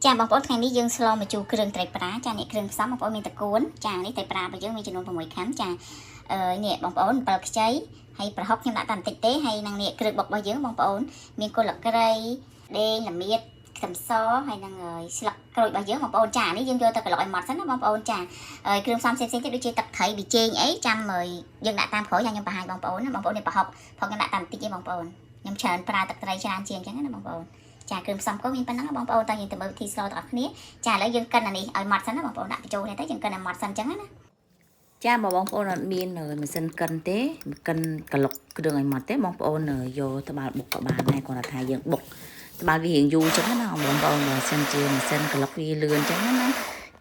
ចាបងប្អូនថ្ងៃនេះយើងស្លមកជូរគ្រឿងត្រីប្រាចានេះគ្រឿងផ្សំបងប្អូនមានតកួនចានេះត្រីប្រារបស់យើងមានចំនួន6ខាំចានេះបងប្អូន7ខ្ចីហើយប្រហុកខ្ញុំដាក់តាមតិចទេហើយនឹងនេះគ្រឿងបុករបស់យើងបងប្អូនមានគល់ក្រីដេងល្មៀតខ្ទឹមសហើយនឹងស្លឹកក្រូចរបស់យើងបងប្អូនចានេះយើងយកទៅក្លុកឲ្យម៉ត់សិនណាបងប្អូនចាគ្រឿងផ្សំផ្សេងៗទៀតដូចជាទឹកត្រីប៊ីចេងអីចាំយើងដាក់តាមក្រោយខ្ញុំបង្ហាញបងប្អូនណាបងប្អូននេះប្រហុកខ្ញុំដាក់តាមតិចទេបងប្អូនខ្ញុំច្រើនប្រើទឹកត្រីច្រើនជាងអញ្ចឹងណាបងប្អូនចាគ្រឿងផ្សំក៏មានប៉ុណ្ណឹងបងប្អូនតើយើងទៅមើលវិធីស្លទាំងអស់គ្នាចាឥឡូវយើងកិនអានេះឲ្យម៉ត់សិនណាបងប្អូនដាក់បញ្ចូលនេះទៅយើងកិនឲ្យម៉ត់សិនអញ្ចឹងណាចាបងប្អូនអត់មានម៉ាស៊ីនកិនទេកិនក្លុកគ្រឿងឲ្យម៉ត់ទេបងប្អូនយកត្បាល់បុកក៏បានដែរគាត់ថាយើងបុកត្បាល់វារៀងយូរអញ្ចឹងណាបងប្អូនបើសិនជាម៉ាស៊ីនក្លុកវាលឿនអញ្ចឹងណា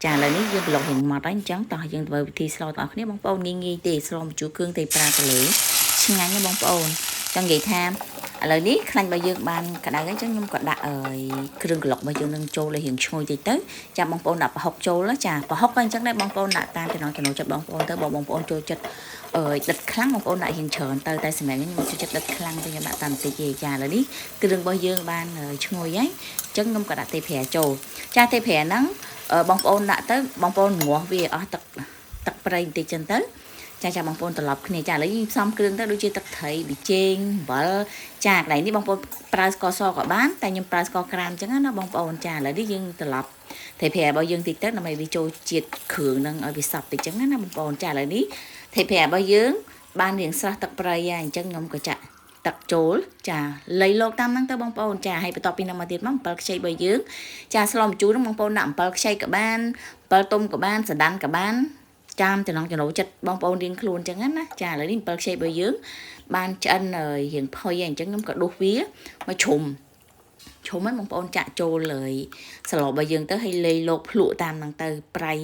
ចាឥឡូវនេះយើងក្លុករៀងម៉ត់ហើយអញ្ចឹងតោះយើងធ្វើវិធីស្លទាំងអស់គ្នាបងប្អូនងាយទេស្លម្ជូរគ្រឿងត្រីប្រាទលេឆ្ងាញ់ណាបងប្អូនចង់និយាយថាឥឡូវនេះខ្លាញ់របស់យើងបានក្តៅហើយអញ្ចឹងខ្ញុំក៏ដាក់គ្រឿងក្លុករបស់យើងនឹងចូលឲ្យរៀងឈ្ងុយតិចទៅចាបងប្អូនដាក់ប្រហុកចូលចាប្រហុកក៏អញ្ចឹងដែរបងប្អូនដាក់តាមចំណង់ចំណូលចិត្តបងប្អូនទៅបងប្អូនចូលចិត្តដិតខ្លាំងបងប្អូនដាក់រៀងច្រើនទៅតែសម្រាប់ខ្ញុំចូលចិត្តដិតខ្លាំងទៅខ្ញុំដាក់តាមតិចទេចាឥឡូវនេះគ្រឿងរបស់យើងបានឈ្ងុយហើយអញ្ចឹងខ្ញុំក៏ដាក់ទេប្រាចូលចាទេប្រាហ្នឹងបងប្អូនដាក់ទៅបងប្អូនងាស់វាអស់ទឹកប្រៃបន្តិចចឹងទៅចាបងប្អូនត្រឡប់គ្នាចាឥឡូវយើងផ្សំគ្រឿងទៅដូចជាទឹកត្រីប៊ីចេងអំបិលចាកន្លែងនេះបងប្អូនប្រើស្ករសក៏បានតែខ្ញុំប្រើស្ករក្រាមអញ្ចឹងណាបងប្អូនចាឥឡូវនេះយើងត្រឡប់ទេប្រារបស់យើងតិចទៅដើម្បីវាចូលជាតិគ្រឿងនឹងឲ្យវាសព្វតិចអញ្ចឹងណាបងប្អូនចាឥឡូវនេះទេប្រារបស់យើងបានរៀងស្រស់ទឹកប្រៃហើយអញ្ចឹងខ្ញុំក៏ចាក់ទឹកចូលចាលៃលោកតាមហ្នឹងទៅបងប្អូនចាហើយបន្ទាប់ពីហ្នឹងមកទៀតមក7ខ្ចីរបស់យើងចាស្លម្ជូរហ្នឹងបងប្អូនដាក់7ខ្ចីក៏បាន7ទុំក៏បានសណ្ដាន់ក៏បានចាំចំណងចំណូលចិត្តបងប្អូនរៀងខ្លួនអញ្ចឹងណាចាឥឡូវនេះ7ខ្ចីរបស់យើងបានឆ្អិនរៀងផុយហើយអញ្ចឹងខ្ញុំក៏ដួសវាមកឈុំឲ្យបងប្អូនចាក់ចូលលើសឡរបស់យើងទៅឲ្យលេយលោកភ្លក់តាមហ្នឹងទៅប្រៃ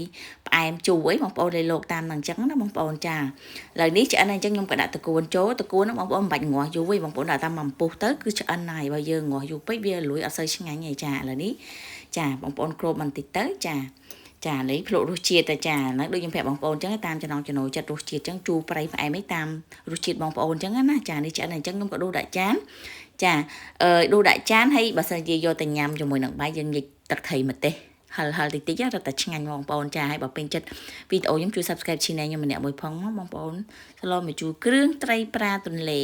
ផ្អែមជូរអីបងប្អូនលេយលោកតាមហ្នឹងអញ្ចឹងណាបងប្អូនចាឥឡូវនេះឆ្អិនហើយអញ្ចឹងខ្ញុំក៏ដាក់តកួនចូលតកួនហ្នឹងបងប្អូនមិនបាច់ងាស់យូរទេបងប្អូនដាក់តាមអំពុះទៅគឺឆ្អិនហើយបើយើងងាស់យូរពេកវាលួយអត់សូវឆ្ងាញ់ទេចាឥឡូវនេះចាបងប្អូនគ្របបន្តិចទៅចាលេងភ្លក់រសជាតិតែចាហ្នឹងដូចខ្ញុំប្រាប់បងប្អូនអញ្ចឹងតាមចំណងចំណូលចិត្តរសជាតិអញ្ចឹងជូរប្រៃផ្អែមអីតាមរសជាតិបងប្អូនអញ្ចឹងណាចានេះឆ្អិនអញ្ចឹងខ្ញុំក៏ដួសដាក់ចានចាដួសដាក់ចានហើយបើសិនជាយកទៅញ៉ាំជាមួយនឹងបាយយើងញិចទឹកត្រីម្ទេសហិលតិចតិចរត់តែឆ្ងាញ់បងប្អូនចាហើយបើពេញចិត្តវីដេអូខ្ញុំជួយ Subscribe Channel ខ្ញុំម្នាក់មួយផងបងប្អូនស្លម្ជូរគ្រឿងត្រីប្រាទន្លេ